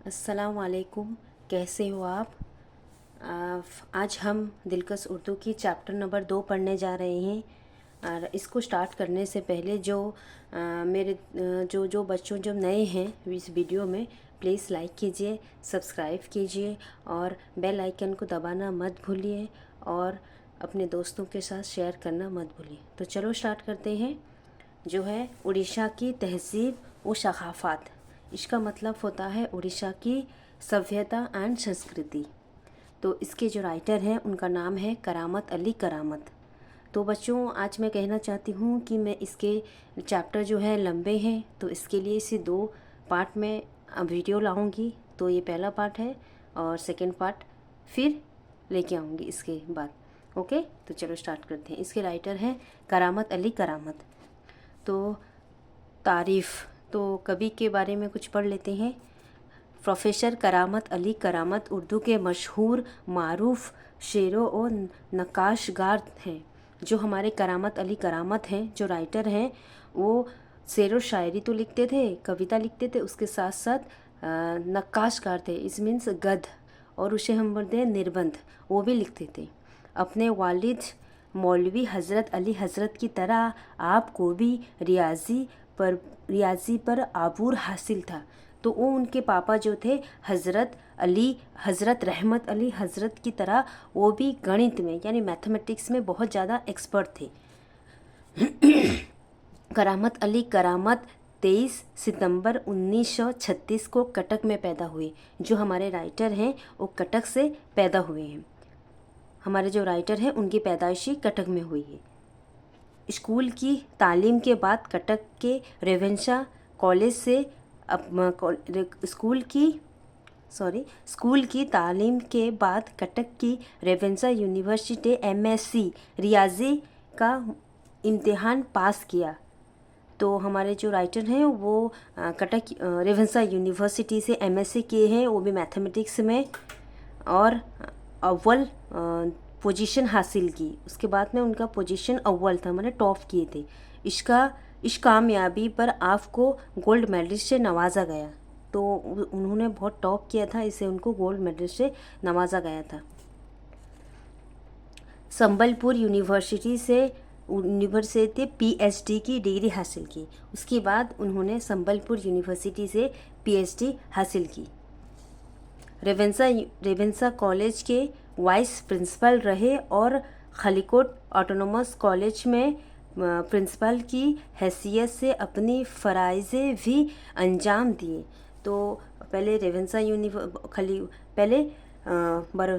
अस्सलाम वालेकुम। कैसे हो आप? आज हम दिलकश उर्दू की चैप्टर नंबर 2 पढ़ने जा रहे हैं। और इसको स्टार्ट करने से पहले मेरे जो बच्चों जो नए हैं इस वीडियो में, प्लीज़ लाइक कीजिए, सब्सक्राइब कीजिए और बेल आइकन को दबाना मत भूलिए और अपने दोस्तों के साथ शेयर करना मत भूलिए। तो चलो स्टार्ट करते हैं। जो है उड़ीसा की तहज़ीब व सक़ाफ़त, इसका मतलब होता है उड़ीसा की सभ्यता एंड संस्कृति। तो इसके जो राइटर हैं उनका नाम है करामत अली करामत। तो बच्चों, आज मैं कहना चाहती हूँ कि मैं इसके चैप्टर जो है लंबे हैं, तो इसके लिए इसे 2 पार्ट में वीडियो लाऊंगी। तो ये पहला पार्ट है और सेकंड पार्ट फिर लेके आऊँगी इसके बाद। ओके, तो चलो स्टार्ट करते हैं। इसके राइटर हैं करामत अली करामत। तो तारीफ़, तो कवि के बारे में कुछ पढ़ लेते हैं। प्रोफेसर करामत अली करामत उर्दू के मशहूर मारूफ शेरों और नक्काशगार हैं। जो हमारे करामत अली करामत हैं, जो राइटर हैं, वो शेर व शायरी तो लिखते थे, कविता लिखते थे, उसके साथ साथ नक्काशगार थे। इस मीन्स गद्य, और उसे हम बोलते हैं निबंध, वो भी लिखते थे। अपने वालिद मौलवी हज़रत अली हज़रत की तरह आपको भी रियाजी पर आबूर हासिल था। तो वो उनके पापा जो थे हज़रत अली हज़रत रहमत अली हज़रत की तरह वो भी गणित में यानी मैथमेटिक्स में बहुत ज़्यादा एक्सपर्ट थे। करामत अली करामत 23 सितंबर 1936 को कटक में पैदा हुए। जो हमारे राइटर हैं वो कटक से पैदा हुए हैं। हमारे जो राइटर हैं उनकी पैदाइशी कटक में हुई है। स्कूल की तालीम के बाद कटक के रेवेंशा कॉलेज से स्कूल की तालीम के बाद कटक की रेवेंशा यूनिवर्सिटी एमएससी रियाजी का इम्तिहान पास किया। तो हमारे जो राइटर हैं वो कटक रेवेंशा यूनिवर्सिटी से एमएससी किए हैं, वो भी मैथमेटिक्स में, और अव्वल पोजीशन हासिल की। उसके बाद में उनका पोजीशन अव्वल था, मैंने टॉप किए थे। इस कामयाबी पर आपको गोल्ड मेडल से नवाजा गया। तो उन्होंने बहुत टॉप किया था, इसे उनको गोल्ड मेडल से नवाजा गया था। संबलपुर यूनिवर्सिटी से पीएचडी की डिग्री हासिल की। उसके बाद उन्होंने संबलपुर यूनिवर्सिटी से पीएचडी हासिल की। रेवेंशा कॉलेज के वाइस प्रिंसिपल रहे और खलीकोट ऑटोनोमस कॉलेज में प्रिंसिपल की हैसियत से अपनी फ़राइज़े भी अंजाम दिए। तो पहले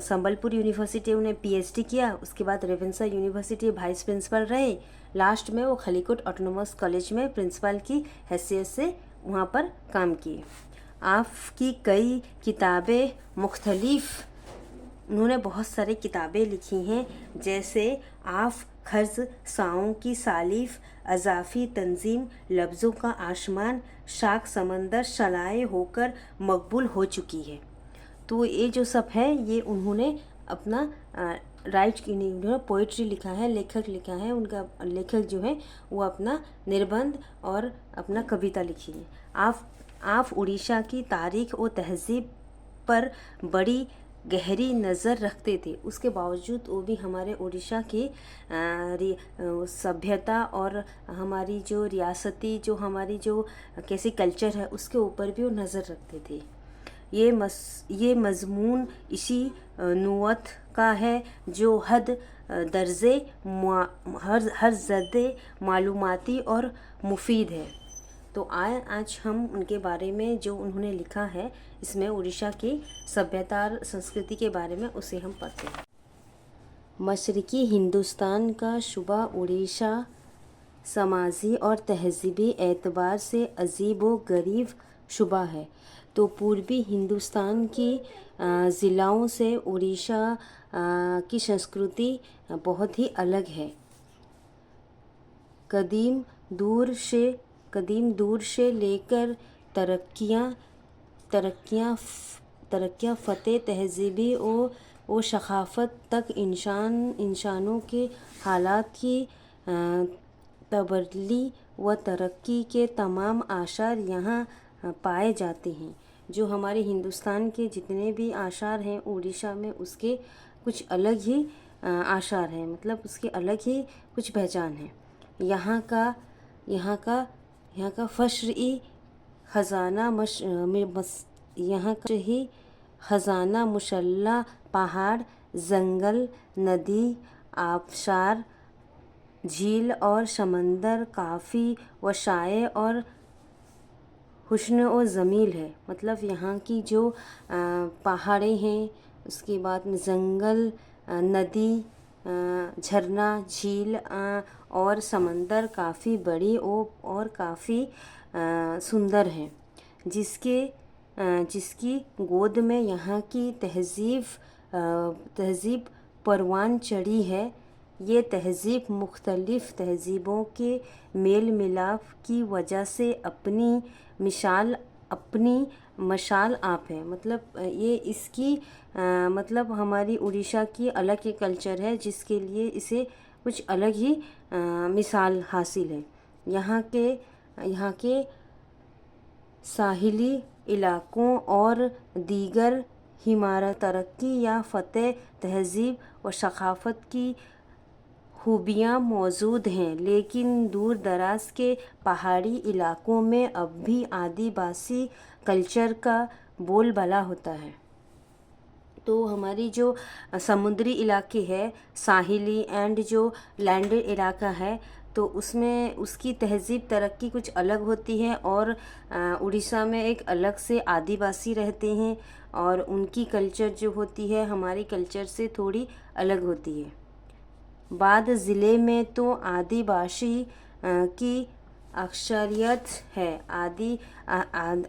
संबलपुर यूनिवर्सिटी उन्हें पीएचडी किया, उसके बाद रेवेंशा यूनिवर्सिटी वाइस प्रिंसिपल रहे, लास्ट में वो खलीकोट ऑटोनोमस कॉलेज में प्रिंसिपल की हैसियत से वहाँ पर काम किए। आपकी कई किताबें मुख्तलिफ, उन्होंने बहुत सारी किताबें लिखी हैं, जैसे आफ खर्ज साओं की सालिफ, अजाफ़ी तंजीम, लफ्ज़ों का आसमान, शाक समंदर शलाए होकर मकबूल हो चुकी है। तो ये जो सब है ये उन्होंने अपना उन्होंने पोइट्री लिखा है, लेखक लिखा है। उनका लेखक जो है वो अपना निबंध और अपना कविता लिखी है। आप उड़ीसा की तारीख़ और तहज़ीब पर बड़ी गहरी नज़र रखते थे। उसके बावजूद वो भी हमारे उड़ीसा की सभ्यता और हमारी जो रियासती जो हमारी जो कैसी कल्चर है उसके ऊपर भी वो नज़र रखते थे। ये मज़मून इसी नुअत का है जो हर ज़दे मालूमाती और मुफीद है। तो आज हम उनके बारे में जो उन्होंने लिखा है, इसमें उड़ीसा की सभ्यता और संस्कृति के बारे में उसे हम पढ़ते हैं। मशरक़ी हिंदुस्तान का सूबा उड़ीसा समाजी और तहज़ीबी एतबार से अजीब व गरीब सूबा है। तो पूर्वी हिंदुस्तान की ज़िलों से उड़ीसा की संस्कृति बहुत ही अलग है। कदीम दूर से लेकर तरक्कियाँ फ़तेह तहज़ीबी और सक़ाफ़त तक इंसानों के हालात की तब्दीली व तरक्की के तमाम आसार यहाँ पाए जाते हैं। जो हमारे हिंदुस्तान के जितने भी आशार हैं उड़ीसा में उसके कुछ अलग ही आशार हैं, मतलब उसकी अलग ही कुछ पहचान है। यहाँ का यहाँ का यहाँ का फश्र ई खजाना यहाँ का ही खजाना मुशल्ला पहाड़, जंगल, नदी, आबशार, झील और समंदर काफ़ी वशाए और हुस्न और ज़मील है। मतलब यहाँ की जो पहाड़ें हैं, उसके बाद में जंगल, नदी, झरना, झील और समंदर काफ़ी बड़ी और काफ़ी सुंदर हैं, जिसकी गोद में यहाँ की तहज़ीब परवान चढ़ी है। ये तहज़ीब मुख्तलिफ़ तहज़ीबों के मेल मिलाप की वजह से अपनी मशाल आप है। मतलब ये इसकी मतलब हमारी उड़ीसा की अलग ही कल्चर है, जिसके लिए इसे कुछ अलग ही मिसाल हासिल है। यहाँ के साहिली इलाकों और दीगर हिमारत तरक्की या फ़तेह तहज़ीब व सक़ाफ़त की खूबियाँ मौजूद हैं, लेकिन दूर दराज के पहाड़ी इलाकों में अब भी आदिवासी कल्चर का बोलबाला होता है। तो हमारी जो समुद्री इलाके है, साहिली एंड जो लैंडेड इलाका है, तो उसमें उसकी तहज़ीब तरक्की कुछ अलग होती है और उड़ीसा में एक अलग से आदिवासी रहते हैं और उनकी कल्चर जो होती है हमारी कल्चर से थोड़ी अलग होती है। बाद ज़िले में तो आदिवासी की अक्सरियत है।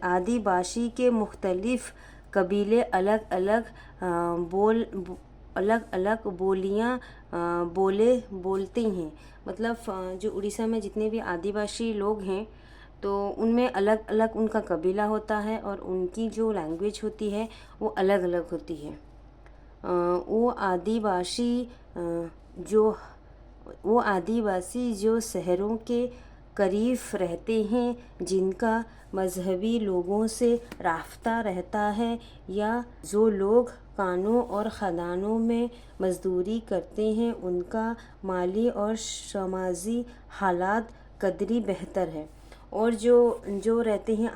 आदिवासी के मुख्तलिफ़ कबीले अलग अलग बोलियाँ बोलते हैं। मतलब जो उड़ीसा में जितने भी आदिवासी लोग हैं तो उनमें अलग अलग उनका कबीला होता है और उनकी जो लैंग्वेज होती है वो अलग अलग होती है। वो आदिवासी जो शहरों के करीब रहते हैं, जिनका मज़हबी लोगों से राब्ता रहता है, या जो लोग कानों और खदानों में मज़दूरी करते हैं, उनका माली और समाजी हालात कदरी बेहतर है। और जो रहते हैं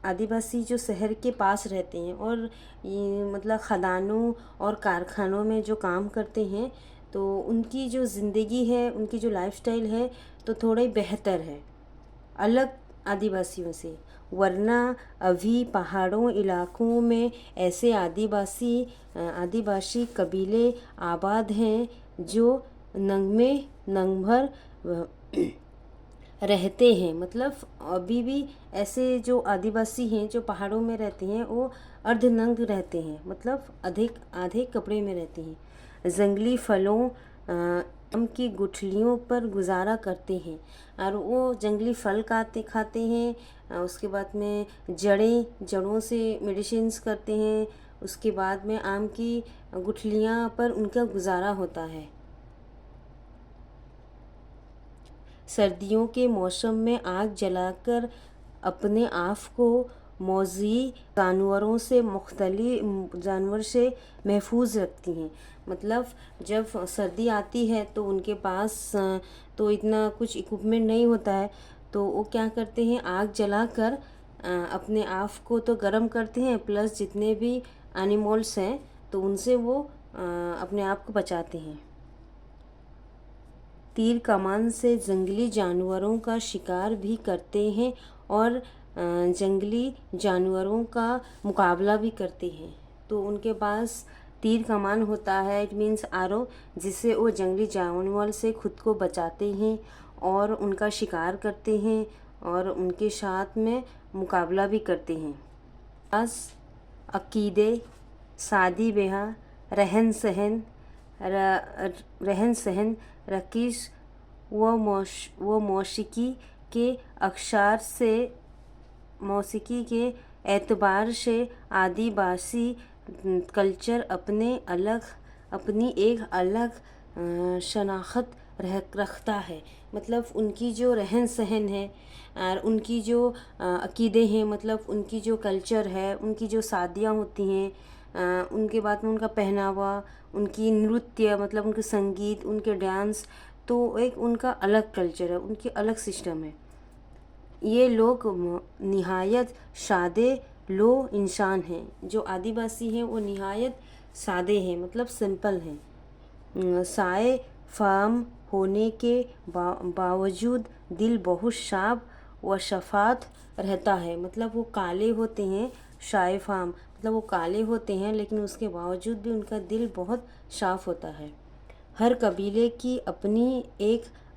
आदिवासी जो शहर के पास रहते हैं और ये मतलब खदानों और कारखानों में जो काम करते हैं, तो उनकी जो ज़िंदगी है, उनकी जो लाइफस्टाइल है तो थोड़ी बेहतर है अलग आदिवासियों से। वरना अभी पहाड़ों इलाकों में ऐसे आदिवासी कबीले आबाद हैं जो नंग भर रहते हैं। मतलब अभी भी ऐसे जो आदिवासी हैं जो पहाड़ों में रहते हैं वो अर्धनग्न रहते हैं, मतलब आधे कपड़े में रहते हैं। जंगली फलों आम की गुठलियों पर गुजारा करते हैं और वो जंगली फल खाते हैं। उसके बाद में जड़ों से मेडिसिन्स करते हैं। उसके बाद में आम की गुठलियाँ पर उनका गुजारा होता है। सर्दियों के मौसम में आग जलाकर अपने आप को मौजी जानवर से महफूज रखती हैं। मतलब जब सर्दी आती है तो उनके पास तो इतना कुछ इक्विपमेंट नहीं होता है, तो वो क्या करते हैं, आग जलाकर अपने आप को तो गर्म करते हैं, प्लस जितने भी एनिमल्स हैं तो उनसे वो अपने आप को बचाते हैं। तीर कमान से जंगली जानवरों का शिकार भी करते हैं और जंगली जानवरों का मुकाबला भी करते हैं। तो उनके पास तीर कमान होता है, इट मीन्स आरो, जिससे वो जंगली जानवर से खुद को बचाते हैं और उनका शिकार करते हैं और उनके साथ में मुकाबला भी करते हैं। बस अकीदे, शादी ब्याह, रहन सहन, रकीस व मौसीकी के एतबार से आदिवासी कल्चर अपनी एक अलग शनाख्त रखता है। मतलब उनकी जो रहन सहन है और उनकी जो अकीदे हैं, मतलब उनकी जो कल्चर है, उनकी जो शादियाँ होती हैं, उनके बाद में उनका पहनावा, उनकी नृत्य, मतलब उनके संगीत, उनके डांस, तो एक उनका अलग कल्चर है, उनकी अलग सिस्टम है। ये लोग निहायत सादे लो इंसान हैं। जो आदिवासी हैं वो निहायत सादे हैं, मतलब सिंपल हैं। साए फाम होने के बावजूद दिल बहुत साफ व शफात रहता है। मतलब वो काले होते हैं, शाए फाम मतलब वो काले होते हैं, लेकिन उसके बावजूद भी उनका दिल बहुत साफ होता है। हर कबीले की अपनी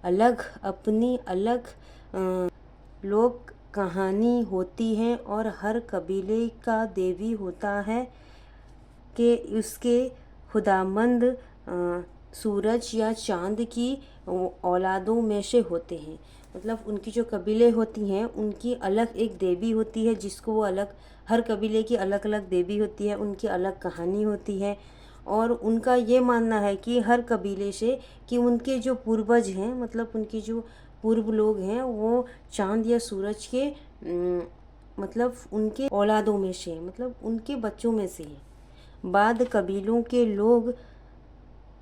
अलग लोक कहानी होती है और हर कबीले का देवी होता है कि उसके खुदामंद सूरज या चांद की औलादों में से होते हैं। मतलब उनकी जो कबीले होती हैं उनकी अलग एक देवी होती है, जिसको वो अलग, हर कबीले की अलग अलग देवी होती है, उनकी अलग कहानी होती है। और उनका ये मानना है कि हर कबीले से कि उनके जो पूर्वज हैं, मतलब उनके जो पूर्व लोग हैं, वो चांद या सूरज के मतलब उनके औलादों में से, मतलब उनके बच्चों में से हैं। बाद कबीलों के लोग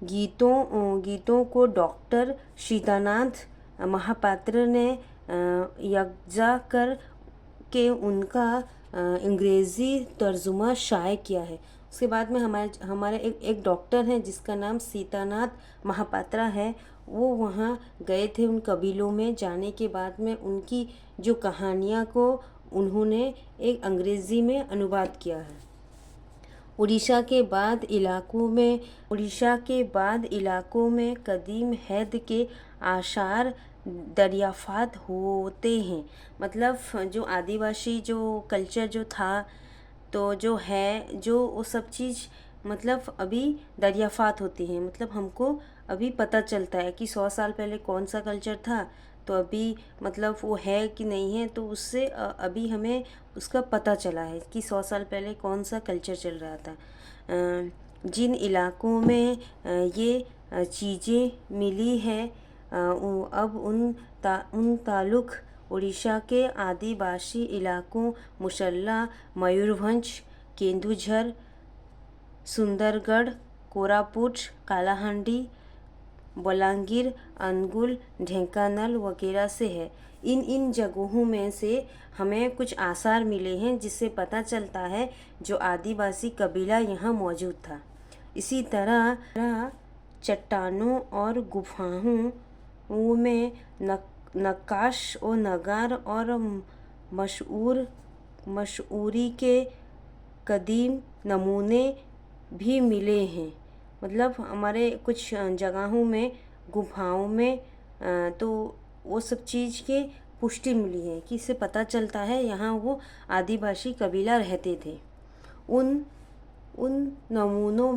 गीतों को डॉक्टर सीतानाथ महापात्र ने यज्ञा कर के उनका अंग्रेज़ी तर्जुमा शाये किया है। उसके बाद में हमारे एक डॉक्टर हैं जिसका नाम सीतानाथ महापात्रा है। वो वहाँ गए थे उन कबीलों में, जाने के बाद में उनकी जो कहानियाँ को उन्होंने एक अंग्रेज़ी में अनुवाद किया है। उड़ीसा के बाद इलाकों में कदीम हैद के आसार दरियाफ़त होते हैं। मतलब जो आदिवासी जो कल्चर जो था, तो जो है जो वो सब चीज़ मतलब अभी दरियाफ़त होती हैं। मतलब हमको अभी पता चलता है कि 100 साल पहले कौन सा कल्चर था, तो अभी मतलब वो है कि नहीं है, तो उससे अभी हमें उसका पता चला है कि 100 साल पहले कौन सा कल्चर चल रहा था। जिन इलाकों में ये चीज़ें मिली है, अब उन ताल्लुक उड़ीसा के आदिवासी इलाकों मुसल्ला, मयूरभंज, केंदुझर, सुंदरगढ़, कोरापुट, कालाहांडी, बलांगीर, अनुगुल, ढेंकानाल वगैरह से है। इन जगहों में से हमें कुछ आसार मिले हैं जिससे पता चलता है जो आदिवासी कबीला यहाँ मौजूद था। इसी तरह चट्टानों और गुफाओं में नक्काश और नगार और मशहूरी के कदीम नमूने भी मिले हैं। मतलब हमारे कुछ जगहों में, गुफाओं में, तो वो सब चीज़ के पुष्टि मिली है कि इससे पता चलता है यहाँ वो आदिवासी कबीला रहते थे। उन नमूनों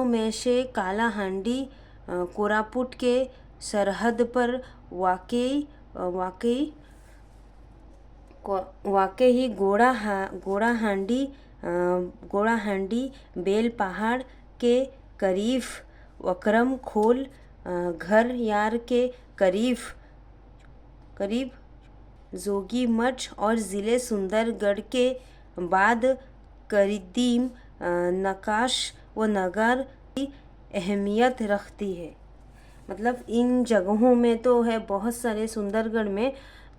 में से कालाहांडी कोरापुट के सरहद पर वाकई गोड़ाहांडी बेल पहाड़ के करीब, वक्रम खोल घर यार के करीब जोगीमठ और ज़िले सुंदरगढ़ के बाद कदीम नक्काश व नगार की अहमियत रखती है। मतलब इन जगहों में तो है, बहुत सारे सुंदरगढ़ में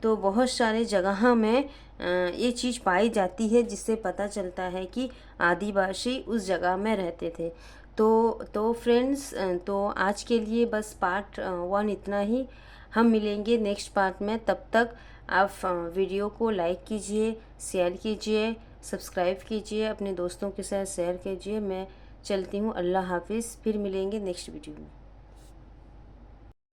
तो बहुत सारे जगह में ये चीज़ पाई जाती है, जिससे पता चलता है कि आदिवासी उस जगह में रहते थे। तो फ्रेंड्स, तो आज के लिए बस पार्ट 1 इतना ही। हम मिलेंगे नेक्स्ट पार्ट में। तब तक आप वीडियो को लाइक कीजिए, शेयर कीजिए, सब्सक्राइब कीजिए, अपने दोस्तों के साथ शेयर कीजिए। मैं चलती हूँ, अल्लाह हाफिज़। फिर मिलेंगे नेक्स्ट वीडियो में।